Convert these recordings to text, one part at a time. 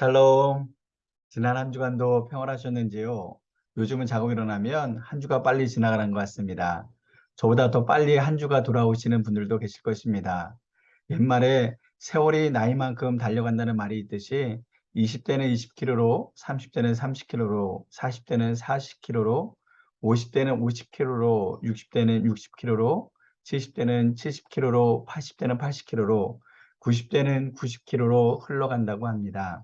샬롬. 지난 한 주간도 평안하셨는지요? 요즘은 자고 일어나면 한 주가 빨리 지나가는 것 같습니다. 저보다 더 빨리 한 주가 돌아오시는 분들도 계실 것입니다. 옛말에 세월이 나이만큼 달려간다는 말이 있듯이 20대는 20km로, 30대는 30km로, 40대는 40km로, 50대는 50km로, 60대는 60km로, 70대는 70km로, 80대는 80km로, 90대는 90km로 흘러간다고 합니다.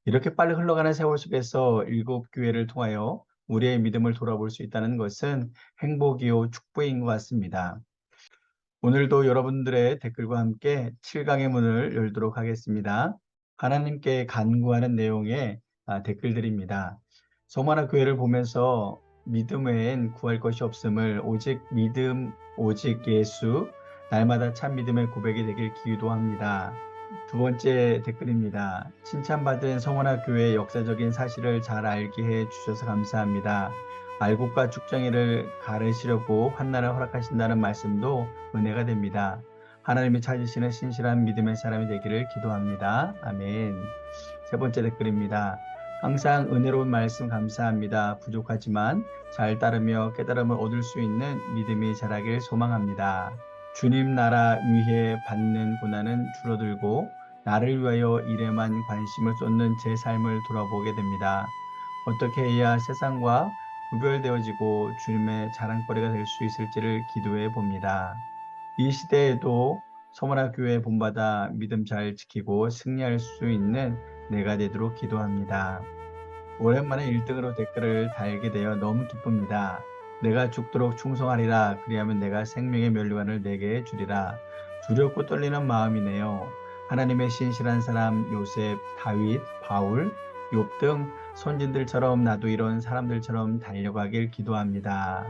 이렇게 빨리 흘러가는 세월 속에서 일곱 교회를 통하여 우리의 믿음을 돌아볼 수 있다는 것은 행복이요 축복인 것 같습니다. 오늘도 여러분들의 댓글과 함께 7강의 문을 열도록 하겠습니다. 하나님께 간구하는 내용의 댓글들입니다. 소마나 교회를 보면서 믿음 외엔 구할 것이 없음을 오직 믿음, 오직 예수, 날마다 참 믿음의 고백이 되길 기도합니다. 두 번째 댓글입니다. 칭찬받은 성원아 교회의 역사적인 사실을 잘 알게 해 주셔서 감사합니다. 알곡과 쭉정이를 가르시려고 환난을 허락하신다는 말씀도 은혜가 됩니다. 하나님이 찾으시는 신실한 믿음의 사람이 되기를 기도합니다. 아멘. 세 번째 댓글입니다. 항상 은혜로운 말씀 감사합니다. 부족하지만 잘 따르며 깨달음을 얻을 수 있는 믿음이 자라길 소망합니다. 주님 나라 위해 받는 고난은 줄어들고 나를 위하여 일에만 관심을 쏟는 제 삶을 돌아보게 됩니다. 어떻게 해야 세상과 구별되어지고 주님의 자랑거리가 될 수 있을지를 기도해 봅니다. 이 시대에도 서머나 교회 본받아 믿음 잘 지키고 승리할 수 있는 내가 되도록 기도합니다. 오랜만에 1등으로 댓글을 달게 되어 너무 기쁩니다. 내가 죽도록 충성하리라. 그리하면 내가 생명의 면류관을 내게 주리라. 두렵고 떨리는 마음이네요. 하나님의 신실한 사람 요셉, 다윗, 바울, 욥 등 선진들처럼 나도 이런 사람들처럼 달려가길 기도합니다.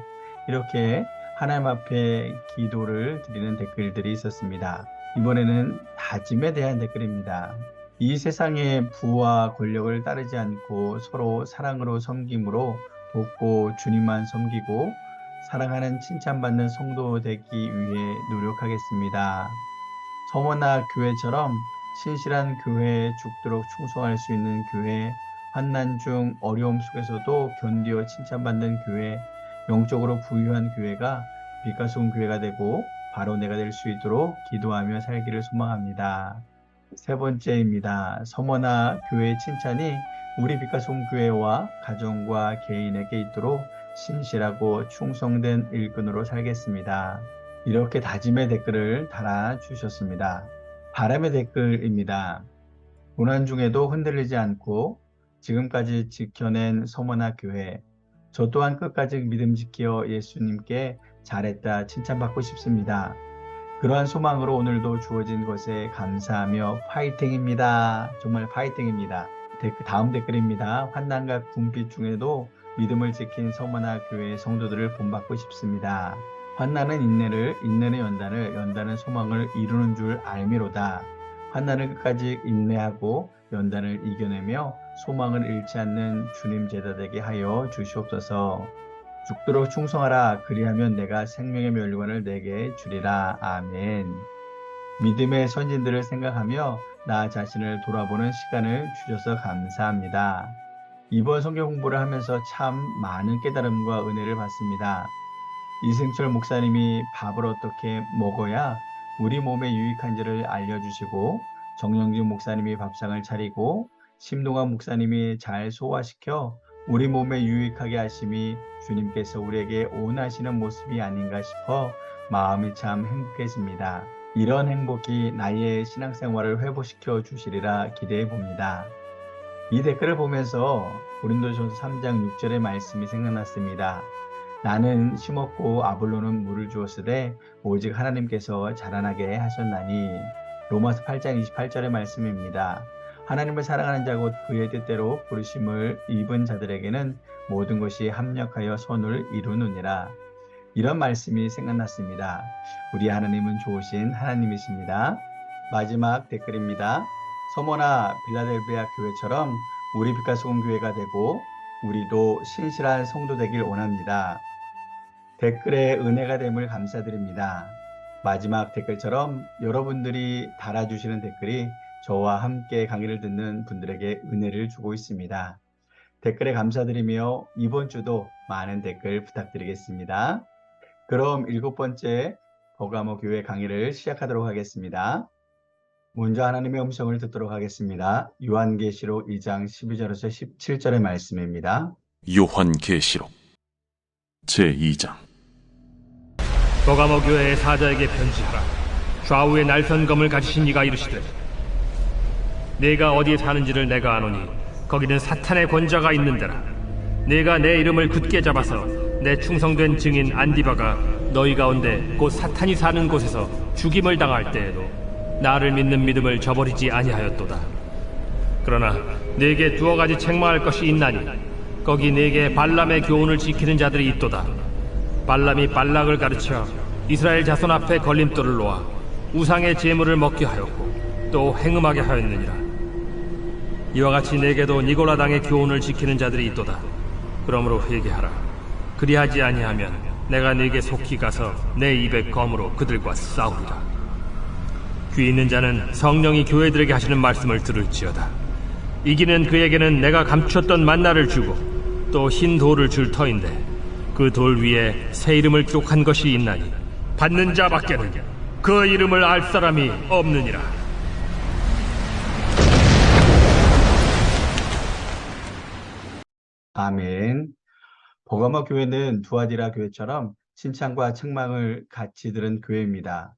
이렇게 하나님 앞에 기도를 드리는 댓글들이 있었습니다. 이번에는 다짐에 대한 댓글입니다. 이 세상의 부와 권력을 따르지 않고 서로 사랑으로 섬김으로 돕고 주님만 섬기고 사랑하는 칭찬받는 성도 되기 위해 노력하겠습니다. 서머나 교회처럼 신실한 교회에 죽도록 충성할 수 있는 교회, 환난 중 어려움 속에서도 견디어 칭찬받는 교회, 영적으로 부유한 교회가 빛과 소금 교회가 되고 바로 내가 될 수 있도록 기도하며 살기를 소망합니다. 세 번째입니다. 서머나 교회의 칭찬이 우리 빛과 소금 교회와 가정과 개인에게 있도록 신실하고 충성된 일꾼으로 살겠습니다. 이렇게 다짐의 댓글을 달아주셨습니다. 바람의 댓글입니다. 고난 중에도 흔들리지 않고 지금까지 지켜낸 서머나 교회. 저 또한 끝까지 믿음 지켜 예수님께 잘했다 칭찬받고 싶습니다. 그러한 소망으로 오늘도 주어진 것에 감사하며 파이팅입니다. 정말 파이팅입니다. 다음 댓글입니다. 환난과 궁핍 중에도 믿음을 지킨 서머나 교회의 성도들을 본받고 싶습니다. 환난은 인내를, 인내는 연단을, 연단은 소망을 이루는 줄 알미로다. 환난을 끝까지 인내하고 연단을 이겨내며 소망을 잃지 않는 주님 제자 되게 하여 주시옵소서. 죽도록 충성하라. 그리하면 내가 생명의 면류관을 내게 주리라. 아멘. 믿음의 선진들을 생각하며 나 자신을 돌아보는 시간을 주셔서 감사합니다. 이번 성경 공부를 하면서 참 많은 깨달음과 은혜를 받습니다. 이승철 목사님이 밥을 어떻게 먹어야 우리 몸에 유익한지를 알려주시고, 정영진 목사님이 밥상을 차리고, 심동환 목사님이 잘 소화시켜 우리 몸에 유익하게 하심이 주님께서 우리에게 원하시는 모습이 아닌가 싶어 마음이 참 행복해집니다. 이런 행복이 나의 신앙생활을 회복시켜 주시리라 기대해 봅니다. 이 댓글을 보면서 고린도전서 3장 6절의 말씀이 생각났습니다. 나는 심었고 아볼로는 물을 주었으되 오직 하나님께서 자라나게 하셨나니. 로마서 8장 28절의 말씀입니다. 하나님을 사랑하는 자 곧 그의 뜻대로 부르심을 입은 자들에게는 모든 것이 합력하여 선을 이루느니라. 이런 말씀이 생각났습니다. 우리 하나님은 좋으신 하나님이십니다. 마지막 댓글입니다. 서머나 빌라델비아 교회처럼 우리 빛과 소금 교회가 되고 우리도 신실한 성도 되길 원합니다. 댓글에 은혜가 됨을 감사드립니다. 마지막 댓글처럼 여러분들이 달아주시는 댓글이 저와 함께 강의를 듣는 분들에게 은혜를 주고 있습니다. 댓글에 감사드리며 이번 주도 많은 댓글 부탁드리겠습니다. 그럼 7번째 버가모 교회 강의를 시작하도록 하겠습니다. 먼저 하나님의 음성을 듣도록 하겠습니다. 요한계시록 2장 12절에서 17절의 말씀입니다. 요한계시록 제2장. 버가모 교회의 사자에게 편지하라. 좌우에 날선 검을 가지신 이가 이르시되, 내가 어디에 사는지를 내가 아노니 거기는 사탄의 권자가 있는 데라. 내가 내 이름을 굳게 잡아서 내 충성된 증인 안디바가 너희 가운데 곧 사탄이 사는 곳에서 죽임을 당할 때에도 나를 믿는 믿음을 저버리지 아니하였도다. 그러나 네게 두어 가지 책망할 것이 있나니 거기 네게 발람의 교훈을 지키는 자들이 있도다. 발람이 발락을 가르쳐 이스라엘 자손 앞에 걸림돌을 놓아 우상의 제물을 먹게 하였고 또 행음하게 하였느니라. 이와 같이 네게도 니고라당의 교훈을 지키는 자들이 있도다. 그러므로 회개하라. 그리하지 아니하면 내가 네게 속히 가서 내 입의 검으로 그들과 싸우리라. 귀 있는 자는 성령이 교회들에게 하시는 말씀을 들을지어다. 이기는 그에게는 내가 감추었던 만나를 주고 또 흰 돌을 줄 터인데 그 돌 위에 새 이름을 기록한 것이 있나니 받는 자밖에는 그 이름을 알 사람이 없느니라. 아멘. 버가모 교회는 두아디라 교회처럼 칭찬과 책망을 같이 들은 교회입니다.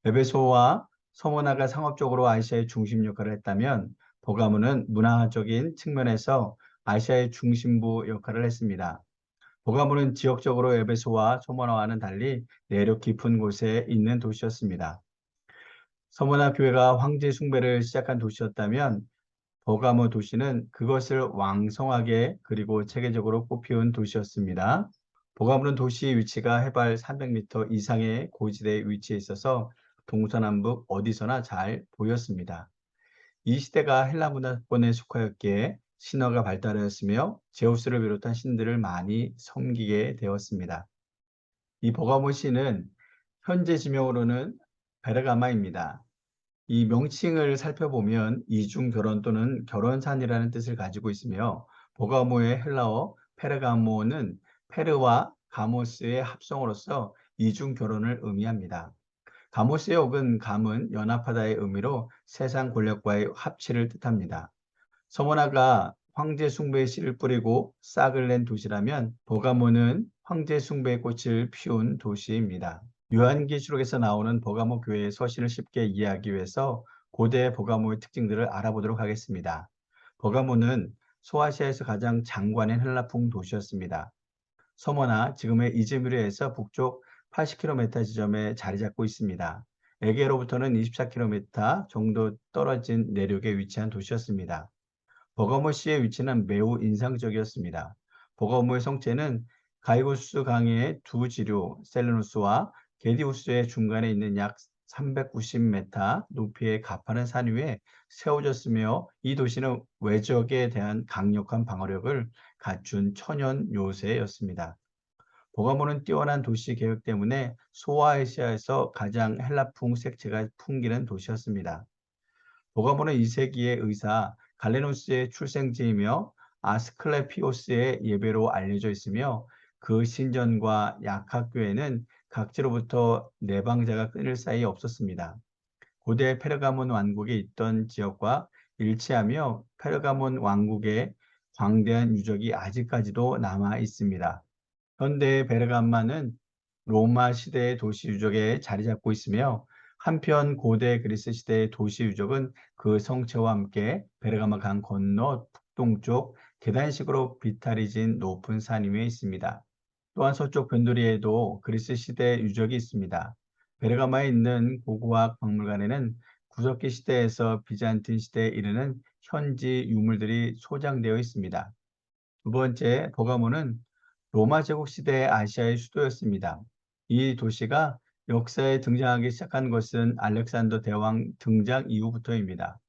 에베소와 서머나가 상업적으로 아시아의 중심 역할을 했다면 버가모는 문화적인 측면에서 아시아의 중심부 역할을 했습니다. 버가모는 지역적으로 에베소와 서머나와는 달리 내륙 깊은 곳에 있는 도시였습니다. 서머나 교회가 황제 숭배를 시작한 도시였다면 버가모 도시는 그것을 왕성하게 그리고 체계적으로 꽃피운 도시였습니다. 버가모는 도시 위치가 해발 300m 이상의 고지대에 위치해 있어서 동서남북 어디서나 잘 보였습니다. 이 시대가 헬라 문화권에 속하였기에 신화가 발달하였으며 제우스를 비롯한 신들을 많이 섬기게 되었습니다. 이 버가모 시는 현재 지명으로는 베르가마입니다. 이 명칭을 살펴보면 이중 결혼 또는 결혼산이라는 뜻을 가지고 있으며 버가모의 헬라어 페르가모는 페르와 가모스의 합성어로서 이중 결혼을 의미합니다. 가모스의 혹은 감은 연합하다의 의미로 세상 권력과의 합치를 뜻합니다. 서머나가 황제 숭배의 씨를 뿌리고 싹을 낸 도시라면 버가모는 황제 숭배의 꽃을 피운 도시입니다. 요한계시록에서 나오는 버가모 교회의 서신을 쉽게 이해하기 위해서 고대 버가모의 특징들을 알아보도록 하겠습니다. 버가모는 소아시아에서 가장 장관인 헬라풍 도시였습니다. 서머나 지금의 이즈미르에서 북쪽 80km 지점에 자리 잡고 있습니다. 에게로부터는 24km 정도 떨어진 내륙에 위치한 도시였습니다. 버가모시의 위치는 매우 인상적이었습니다. 버가모의 성체는 가이고스 강의 두 지류 셀레누스와 게디우스의 중간에 있는 약 390m 높이의 가파른 산 위에 세워졌으며 이 도시는 외적에 대한 강력한 방어력을 갖춘 천연 요새였습니다. 버가모는 뛰어난 도시 계획 때문에 소아시아에서 가장 헬라풍 색채가 풍기는 도시였습니다. 버가모는 2세기의 의사 갈레노스의 출생지이며 아스클레피오스의 예배로 알려져 있으며 그 신전과 약학교회는 각지로부터 내방자가 끊일 사이 없었습니다. 고대 페르가몬 왕국에 있던 지역과 일치하며 페르가몬 왕국의 광대한 유적이 아직까지도 남아 있습니다. 현대의 베르가마는 로마 시대의 도시 유적에 자리 잡고 있으며 한편 고대 그리스 시대의 도시 유적은 그 성체와 함께 베르가마 강 건너 북동쪽 계단식으로 비탈이 진 높은 산 위에 있습니다. 또한 서쪽 변두리에도 그리스 시대 유적이 있습니다. 베르가마에 있는 고고학 박물관에는 구석기 시대에서 비잔틴 시대에 이르는 현지 유물들이 소장되어 있습니다. 두 번째, 버가모는 로마 제국 시대의 아시아의 수도였습니다. 이 도시가 역사에 등장하기 시작한 것은 알렉산더 대왕 등장 이후부터입니다.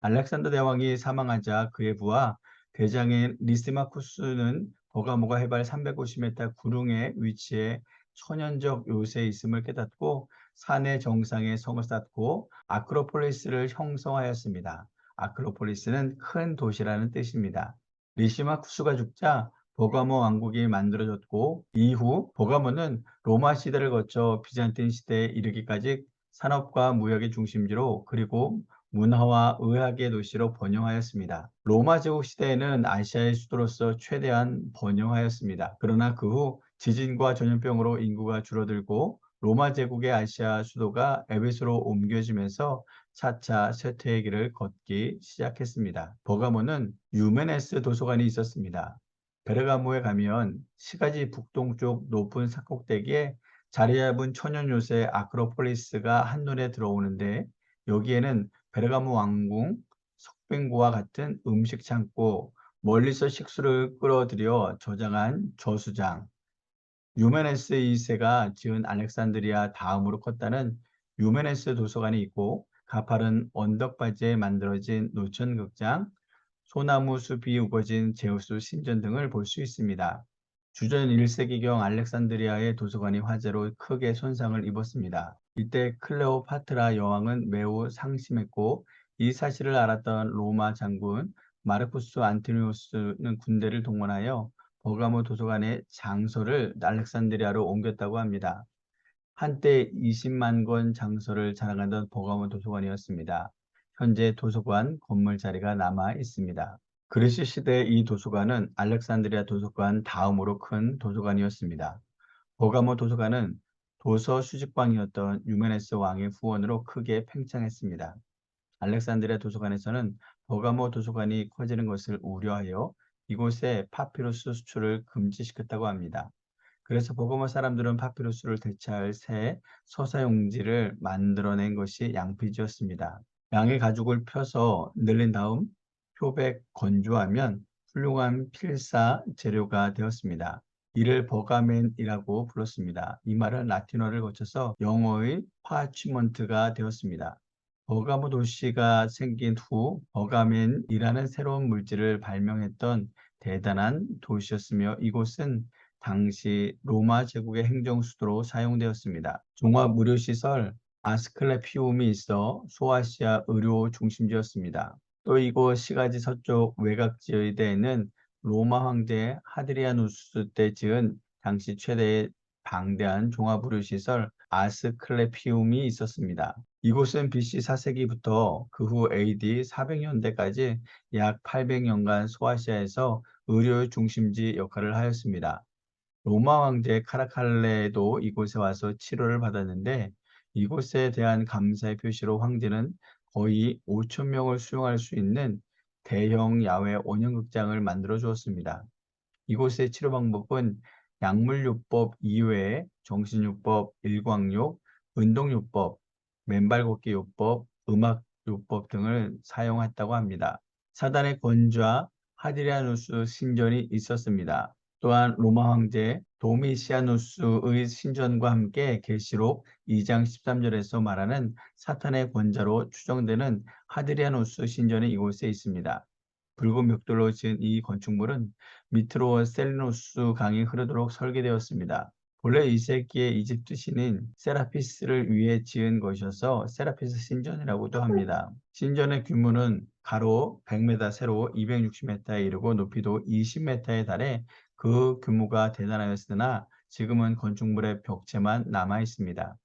알렉산더 대왕이 사망하자 그의 부하 대장인 리시마쿠스는 버가모가 해발 350m 구릉에 위치해 천연적 요새에 있음을 깨닫고 산의 정상에 성을 쌓고 아크로폴리스를 형성하였습니다. 아크로폴리스는 큰 도시라는 뜻입니다. 리시마쿠스가 죽자 버가모 왕국이 만들어졌고 이후 버가모는 로마 시대를 거쳐 비잔틴 시대에 이르기까지 산업과 무역의 중심지로 그리고 문화와 의학의 도시로 번영하였습니다. 로마 제국 시대에는 아시아의 수도로서 최대한 번영하였습니다. 그러나 그 후 지진과 전염병으로 인구가 줄어들고 로마 제국의 아시아 수도가 에베소로 옮겨지면서 차차 쇠퇴의 길을 걷기 시작했습니다. 버가모는 유메네스 도서관이 있었습니다. 베르가모에 가면 시가지 북동쪽 높은 산꼭대기에 자리 잡은 천연 요새 아크로폴리스가 한눈에 들어오는데 여기에는 베르가모 왕궁, 석빙고와 같은 음식 창고, 멀리서 식수를 끌어들여 저장한 저수장, 유메네스 2세가 지은 알렉산드리아 다음으로 컸다는 유메네스 도서관이 있고 가파른 언덕바지에 만들어진 노천극장, 소나무 숲이 우거진 제우스 신전 등을 볼 수 있습니다. 주전 1세기경 알렉산드리아의 도서관이 화재로 크게 손상을 입었습니다. 이때 클레오파트라 여왕은 매우 상심했고 이 사실을 알았던 로마 장군 마르쿠스 안토니우스는 군대를 동원하여 버가모 도서관의 장소를 알렉산드리아로 옮겼다고 합니다. 한때 20만 권 장소를 자랑하던 버가모 도서관이었습니다. 현재 도서관 건물 자리가 남아 있습니다. 그리스 시대 이 도서관은 알렉산드리아 도서관 다음으로 큰 도서관이었습니다. 버가모 도서관은 도서 수집방이었던 유메네스 왕의 후원으로 크게 팽창했습니다. 알렉산드리아 도서관에서는 버가모 도서관이 커지는 것을 우려하여 이곳에 파피루스 수출을 금지시켰다고 합니다. 그래서 버가모 사람들은 파피루스를 대체할 새 서사용지를 만들어낸 것이 양피지였습니다. 양의 가죽을 펴서 늘린 다음 표백 건조하면 훌륭한 필사 재료가 되었습니다. 이를 버가멘이라고 불렀습니다. 이 말은 라틴어를 거쳐서 영어의 파치먼트가 되었습니다. 버가모 도시가 생긴 후 버가멘이라는 새로운 물질을 발명했던 대단한 도시였으며 이곳은 당시 로마 제국의 행정 수도로 사용되었습니다. 종합 의료시설 아스클레피움이 있어 소아시아 의료 중심지였습니다. 또 이곳 시가지 서쪽 외곽지대에는 로마 황제 하드리아누스 때 지은 당시 최대의 방대한 종합 의료시설 아스클레피움이 있었습니다. 이곳은 BC 4세기부터 그 후 AD 400년대까지 약 800년간 소아시아에서 의료 중심지 역할을 하였습니다. 로마 황제 카라칼레도 이곳에 와서 치료를 받았는데 이곳에 대한 감사의 표시로 황제는 거의 5천 명을 수용할 수 있는 대형 야외 원형극장을 만들어 주었습니다. 이곳의 치료 방법은 약물요법 이외에 정신요법, 일광욕, 운동요법, 맨발걷기요법, 음악요법 등을 사용했다고 합니다. 사단의 권좌 하드리아누스 신전이 있었습니다. 또한 로마 황제 도미시아누스의 신전과 함께 계시록 2장 13절에서 말하는 사탄의 권자로 추정되는 하드리아누스 신전이 이곳에 있습니다. 붉은 벽돌로 지은 이 건축물은 밑으로 셀리누스 강이 흐르도록 설계되었습니다. 본래 2세기의 이집트 신인 세라피스를 위해 지은 것이어서 세라피스 신전이라고도 합니다. 신전의 규모는 가로 100m, 세로 260m에 이르고 높이도 20m에 달해 그 규모가 대단하였으나 지금은 건축물의 벽체만 남아 있습니다.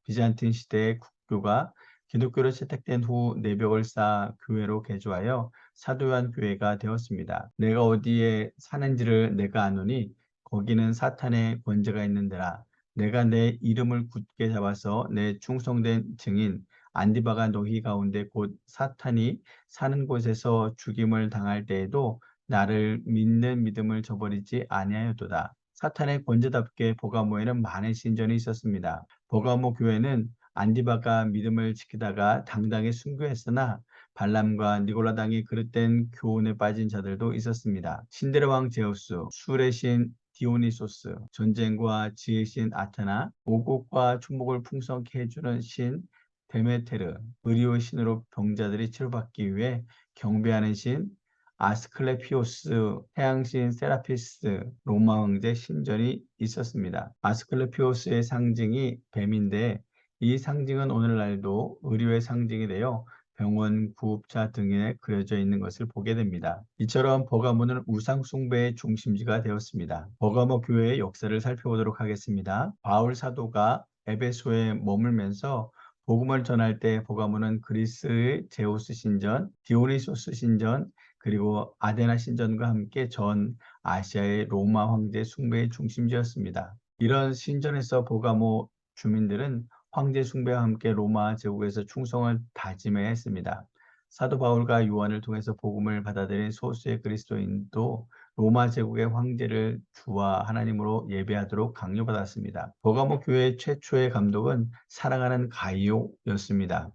비잔틴 시대의 국교가 기독교로 채택된 후 내벽을 쌓아 교회로 개조하여 사도요한 교회가 되었습니다. 내가 어디에 사는지를 내가 아노니 거기는 사탄의 권세가 있는 데라. 내가 내 이름을 굳게 잡아서 내 충성된 증인 안디바가 너희 가운데 곧 사탄이 사는 곳에서 죽임을 당할 때에도 나를 믿는 믿음을 저버리지 아니하였도다. 사탄의 권세답게 버가모에는 많은 신전이 있었습니다. 버가모 교회는 안디바가 믿음을 지키다가 당당히 순교했으나 발람과 니골라당이 그릇된 교훈에 빠진 자들도 있었습니다. 신데레 왕 제우스, 술의 신 디오니소스, 전쟁과 지혜의 신 아테나, 오곡과 축목을 풍성케 해주는 신 데메테르, 의리의 신으로 병자들이 치료받기 위해 경배하는 신 아스클레피오스, 태양신 세라피스, 로마 황제 신전이 있었습니다. 아스클레피오스의 상징이 뱀인데 이 상징은 오늘날도 의료의 상징이 되어 병원, 구급차 등에 그려져 있는 것을 보게 됩니다. 이처럼 버가모는 우상 숭배의 중심지가 되었습니다. 버가모 교회의 역사를 살펴보도록 하겠습니다. 바울 사도가 에베소에 머물면서 복음을 전할 때 버가모는 그리스의 제우스 신전, 디오니소스 신전, 그리고 아데나 신전과 함께 전 아시아의 로마 황제 숭배의 중심지였습니다. 이런 신전에서 버가모 주민들은 황제 숭배와 함께 로마 제국에서 충성을 다짐해야 했습니다. 사도 바울과 요한을 통해서 복음을 받아들인 소수의 그리스도인도 로마 제국의 황제를 주와 하나님으로 예배하도록 강요받았습니다. 버가모 교회의 최초의 감독은 사랑하는 가이오였습니다.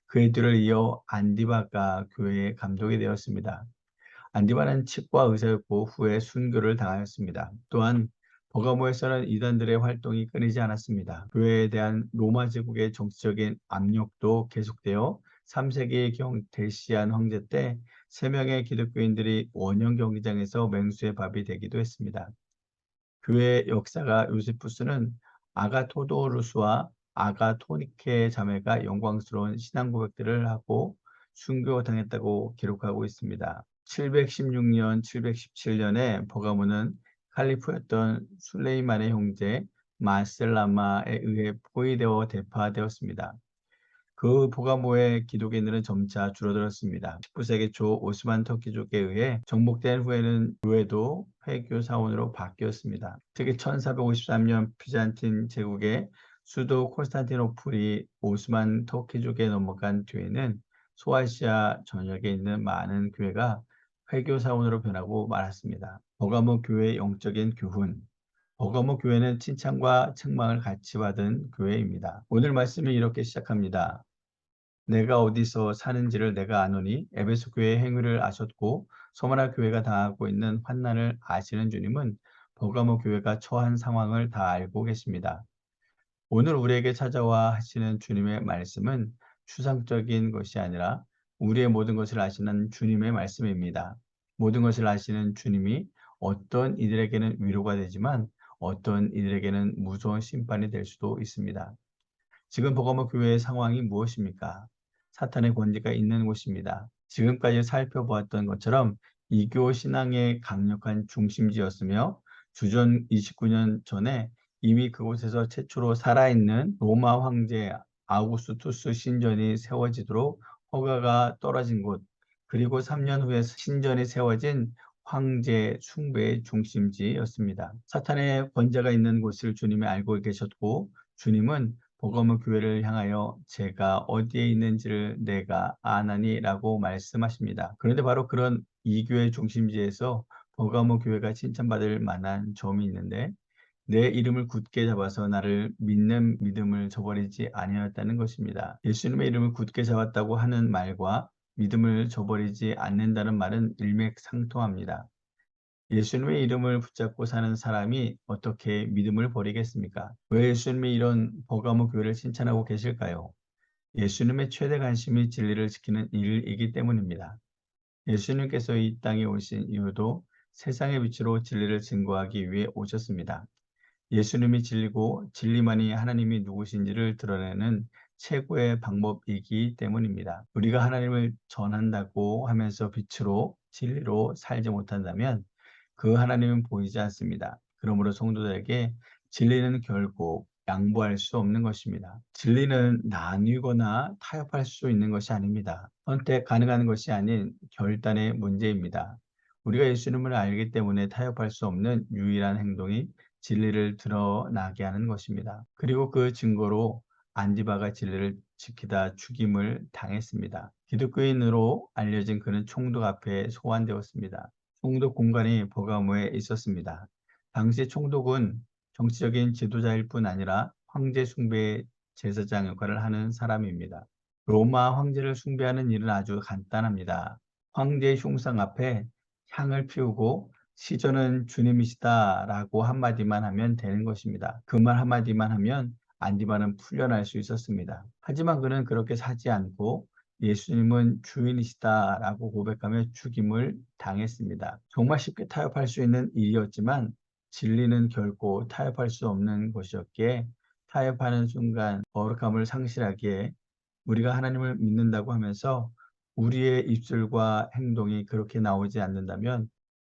그의 뒤를 이어 안디바가 교회의 감독이 되었습니다. 안디바는 치과 의사였고 후에 순교를 당하였습니다. 또한 버가모에서는 이단들의 활동이 끊이지 않았습니다. 교회에 대한 로마 제국의 정치적인 압력도 계속되어 3세기경 데시안 황제 때 3명의 기독교인들이 원형 경기장에서 맹수의 밥이 되기도 했습니다. 교회의 역사가 요세푸스는 아가토도루스와 아가토니케 자매가 영광스러운 신앙 고백들을 하고 순교당했다고 기록하고 있습니다. 716년, 717년에 버가모는 칼리프였던 술레이만의 형제 마셀라마에 의해 포위되어 대파되었습니다. 그 버가모의 기독인들은 점차 줄어들었습니다. 19세기 초 오스만 터키족에 의해 정복된 후에는 교회도 회교 사원으로 바뀌었습니다. 특히 1453년 비잔틴 제국의 수도 콘스탄티노플이 오스만 터키족에 넘어간 뒤에는 소아시아 전역에 있는 많은 교회가 회교 사원으로 변하고 말았습니다. 버가모 교회의 영적인 교훈. 버가모 교회는 칭찬과 책망을 같이 받은 교회입니다. 오늘 말씀을 이렇게 시작합니다. 내가 어디서 사는지를 내가 아노니 에베소 교회의 행위를 아셨고 소마나 교회가 당하고 있는 환난을 아시는 주님은 버가모 교회가 처한 상황을 다 알고 계십니다. 오늘 우리에게 찾아와 하시는 주님의 말씀은 추상적인 것이 아니라 우리의 모든 것을 아시는 주님의 말씀입니다. 모든 것을 아시는 주님이 어떤 이들에게는 위로가 되지만 어떤 이들에게는 무서운 심판이 될 수도 있습니다. 지금 버가모 교회의 상황이 무엇입니까? 사탄의 권세가 있는 곳입니다. 지금까지 살펴보았던 것처럼 이교 신앙의 강력한 중심지였으며 주전 29년 전에 이미 그곳에서 최초로 살아있는 로마 황제 아우구스투스 신전이 세워지도록 허가가 떨어진 곳, 그리고 3년 후에 신전이 세워진 황제 숭배의 중심지였습니다. 사탄의 권세가 있는 곳을 주님이 알고 계셨고 주님은 버가모 교회를 향하여 제가 어디에 있는지를 내가 아나니라고 말씀하십니다. 그런데 바로 그런 이 교회 중심지에서 버가모 교회가 칭찬받을 만한 점이 있는데 내 이름을 굳게 잡아서 나를 믿는 믿음을 저버리지 아니하였다는 것입니다. 예수님의 이름을 굳게 잡았다고 하는 말과 믿음을 저버리지 않는다는 말은 일맥상통합니다. 예수님의 이름을 붙잡고 사는 사람이 어떻게 믿음을 버리겠습니까? 왜 예수님이 이런 버가모 교회를 칭찬하고 계실까요? 예수님의 최대 관심이 진리를 지키는 일이기 때문입니다. 예수님께서 이 땅에 오신 이유도 세상의 빛으로 진리를 증거하기 위해 오셨습니다. 예수님이 진리고 진리만이 하나님이 누구신지를 드러내는 최고의 방법이기 때문입니다. 우리가 하나님을 전한다고 하면서 빛으로 진리로 살지 못한다면 그 하나님은 보이지 않습니다. 그러므로 성도들에게 진리는 결국 양보할 수 없는 것입니다. 진리는 나뉘거나 타협할 수 있는 것이 아닙니다. 선택 가능한 것이 아닌 결단의 문제입니다. 우리가 예수님을 알기 때문에 타협할 수 없는 유일한 행동이 진리를 드러나게 하는 것입니다. 그리고 그 증거로 안디바가 진리를 지키다 죽임을 당했습니다. 기독교인으로 알려진 그는 총독 앞에 소환되었습니다. 총독 공간이 버가모에 있었습니다. 당시 총독은 정치적인 지도자일 뿐 아니라 황제 숭배의 제사장 역할을 하는 사람입니다. 로마 황제를 숭배하는 일은 아주 간단합니다. 황제의 흉상 앞에 향을 피우고 시전은 주님이시다라고 한마디만 하면 되는 것입니다. 그 말 한마디만 하면 안디바는 풀려날 수 있었습니다. 하지만 그는 그렇게 사지 않고 예수님은 주인이시다라고 고백하며 죽임을 당했습니다. 정말 쉽게 타협할 수 있는 일이었지만 진리는 결코 타협할 수 없는 것이었기에 타협하는 순간 거룩함을 상실하기에 우리가 하나님을 믿는다고 하면서 우리의 입술과 행동이 그렇게 나오지 않는다면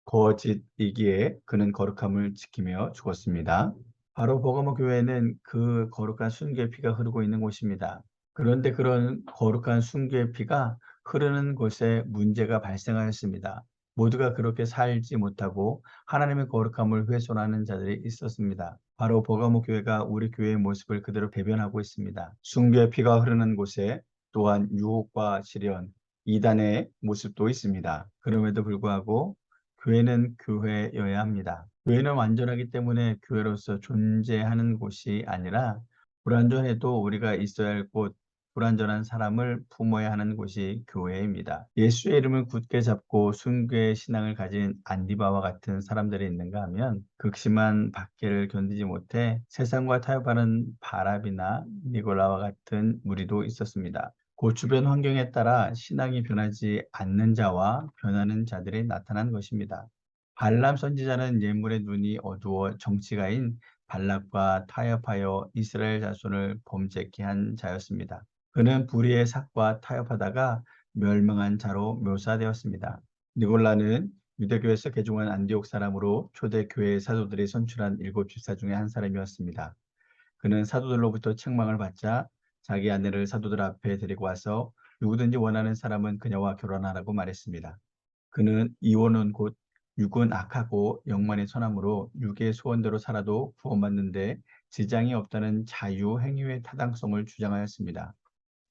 거짓이기에 그는 거룩함을 지키며 죽었습니다. 바로 버가모 교회는 그 거룩한 순교의 피가 흐르고 있는 곳입니다. 그런데 그런 거룩한 순교의 피가 흐르는 곳에 문제가 발생하였습니다. 모두가 그렇게 살지 못하고 하나님의 거룩함을 훼손하는 자들이 있었습니다. 바로 버가모 교회가 우리 교회의 모습을 그대로 대변하고 있습니다. 순교의 피가 흐르는 곳에 또한 유혹과 시련, 이단의 모습도 있습니다. 그럼에도 불구하고 교회는 교회여야 합니다. 교회는 완전하기 때문에 교회로서 존재하는 곳이 아니라 불완전해도 우리가 있어야 할 곳, 불완전한 사람을 품어야 하는 곳이 교회입니다. 예수의 이름을 굳게 잡고 순교의 신앙을 가진 안디바와 같은 사람들이 있는가 하면 극심한 박해를 견디지 못해 세상과 타협하는 바랍이나 니골라와 같은 무리도 있었습니다. 그 주변 환경에 따라 신앙이 변하지 않는 자와 변하는 자들이 나타난 것입니다. 발람 선지자는 예물의 눈이 어두워 정치가인 발락과 타협하여 이스라엘 자손을 범죄케 한 자였습니다. 그는 불의의 삭과 타협하다가 멸망한 자로 묘사되었습니다. 니골라는 유대교에서 개종한 안디옥 사람으로 초대 교회 사도들이 선출한 7집사 중에 한 사람이었습니다. 그는 사도들로부터 책망을 받자 자기 아내를 사도들 앞에 데리고 와서 누구든지 원하는 사람은 그녀와 결혼하라고 말했습니다. 그는 이혼은 곧 육은 악하고 영만이 선함으로 육의 소원대로 살아도 구원받는데 지장이 없다는 자유 행위의 타당성을 주장하였습니다.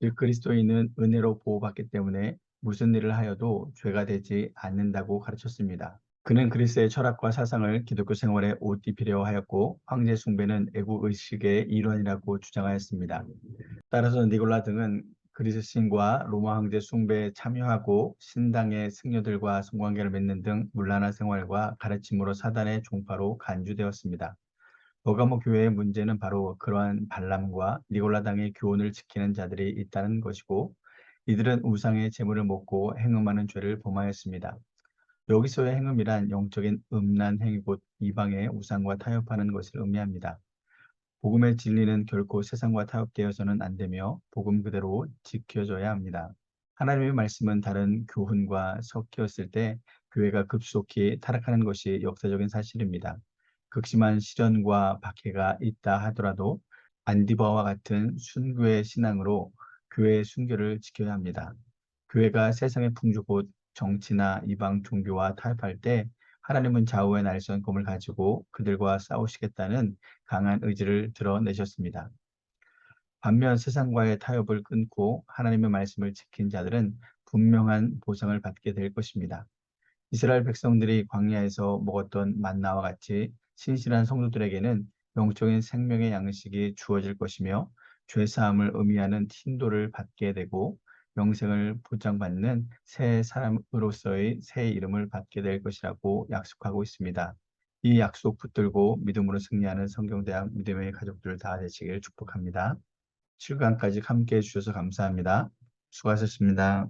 즉 그리스도인은 은혜로 보호받기 때문에 무슨 일을 하여도 죄가 되지 않는다고 가르쳤습니다. 그는 그리스의 철학과 사상을 기독교 생활에 옷 입히려 하였고 황제 숭배는 애국 의식의 일환이라고 주장하였습니다. 따라서 니골라 등은 그리스 신과 로마 황제 숭배에 참여하고 신당의 승려들과 성관계를 맺는 등 문란한 생활과 가르침으로 사단의 종파로 간주되었습니다. 버가모 교회의 문제는 바로 그러한 발람과 니골라당의 교훈을 지키는 자들이 있다는 것이고 이들은 우상의 제물을 먹고 행음하는 죄를 범하였습니다. 여기서의 행음이란 영적인 음란 행위 곧 이방의 우상과 타협하는 것을 의미합니다. 복음의 진리는 결코 세상과 타협되어서는 안 되며 복음 그대로 지켜져야 합니다. 하나님의 말씀은 다른 교훈과 섞였을 때 교회가 급속히 타락하는 것이 역사적인 사실입니다. 극심한 시련과 박해가 있다 하더라도 안디바와 같은 순교의 신앙으로 교회의 순교를 지켜야 합니다. 교회가 세상의 풍조 곧 정치나 이방 종교와 타협할 때 하나님은 좌우의 날선 검을 가지고 그들과 싸우시겠다는 강한 의지를 드러내셨습니다. 반면 세상과의 타협을 끊고 하나님의 말씀을 지킨 자들은 분명한 보상을 받게 될 것입니다. 이스라엘 백성들이 광야에서 먹었던 만나와 같이 신실한 성도들에게는 영적인 생명의 양식이 주어질 것이며 죄사함을 의미하는 틴도를 받게 되고 영생을 보장받는 새 사람으로서의 새 이름을 받게 될 것이라고 약속하고 있습니다. 이 약속 붙들고 믿음으로 승리하는 성경대학 믿음의 가족들 다 되시길 축복합니다. 7강까지 함께 해주셔서 감사합니다. 수고하셨습니다.